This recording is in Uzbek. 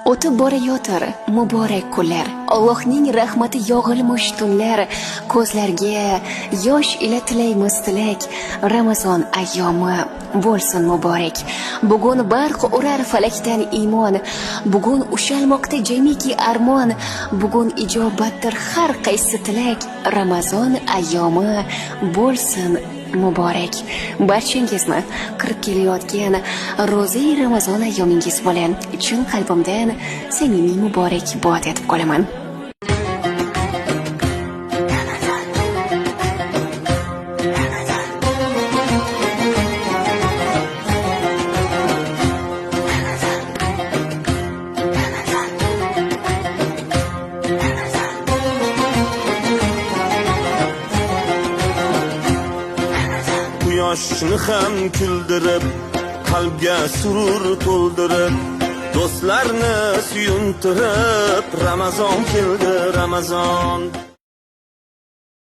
O'tib borayotir muborak kunlar, Allohning rahmati yog'ilmish tunlar, ko'zlarga yosh ila tilaymiz tilak, Ramazon ayyomi bo'lsin muborak. Bugun barq urar falakdan iymon, bugun ushalmoqda jamiki armon, bugun ijobatdir har qaysi tilak, Ramazon ayyomi bo'lsin muborak. Barchangizni kirib kelayotgan ro'za Ramazon ayyomingiz bilan chin qalbimdan samimiy muborakbod etib qolaman. Quyoshni ham kuldirib, qalbga surur to'ldirib, do'stlarni suyuntirib, Ramazon keldi Ramazon.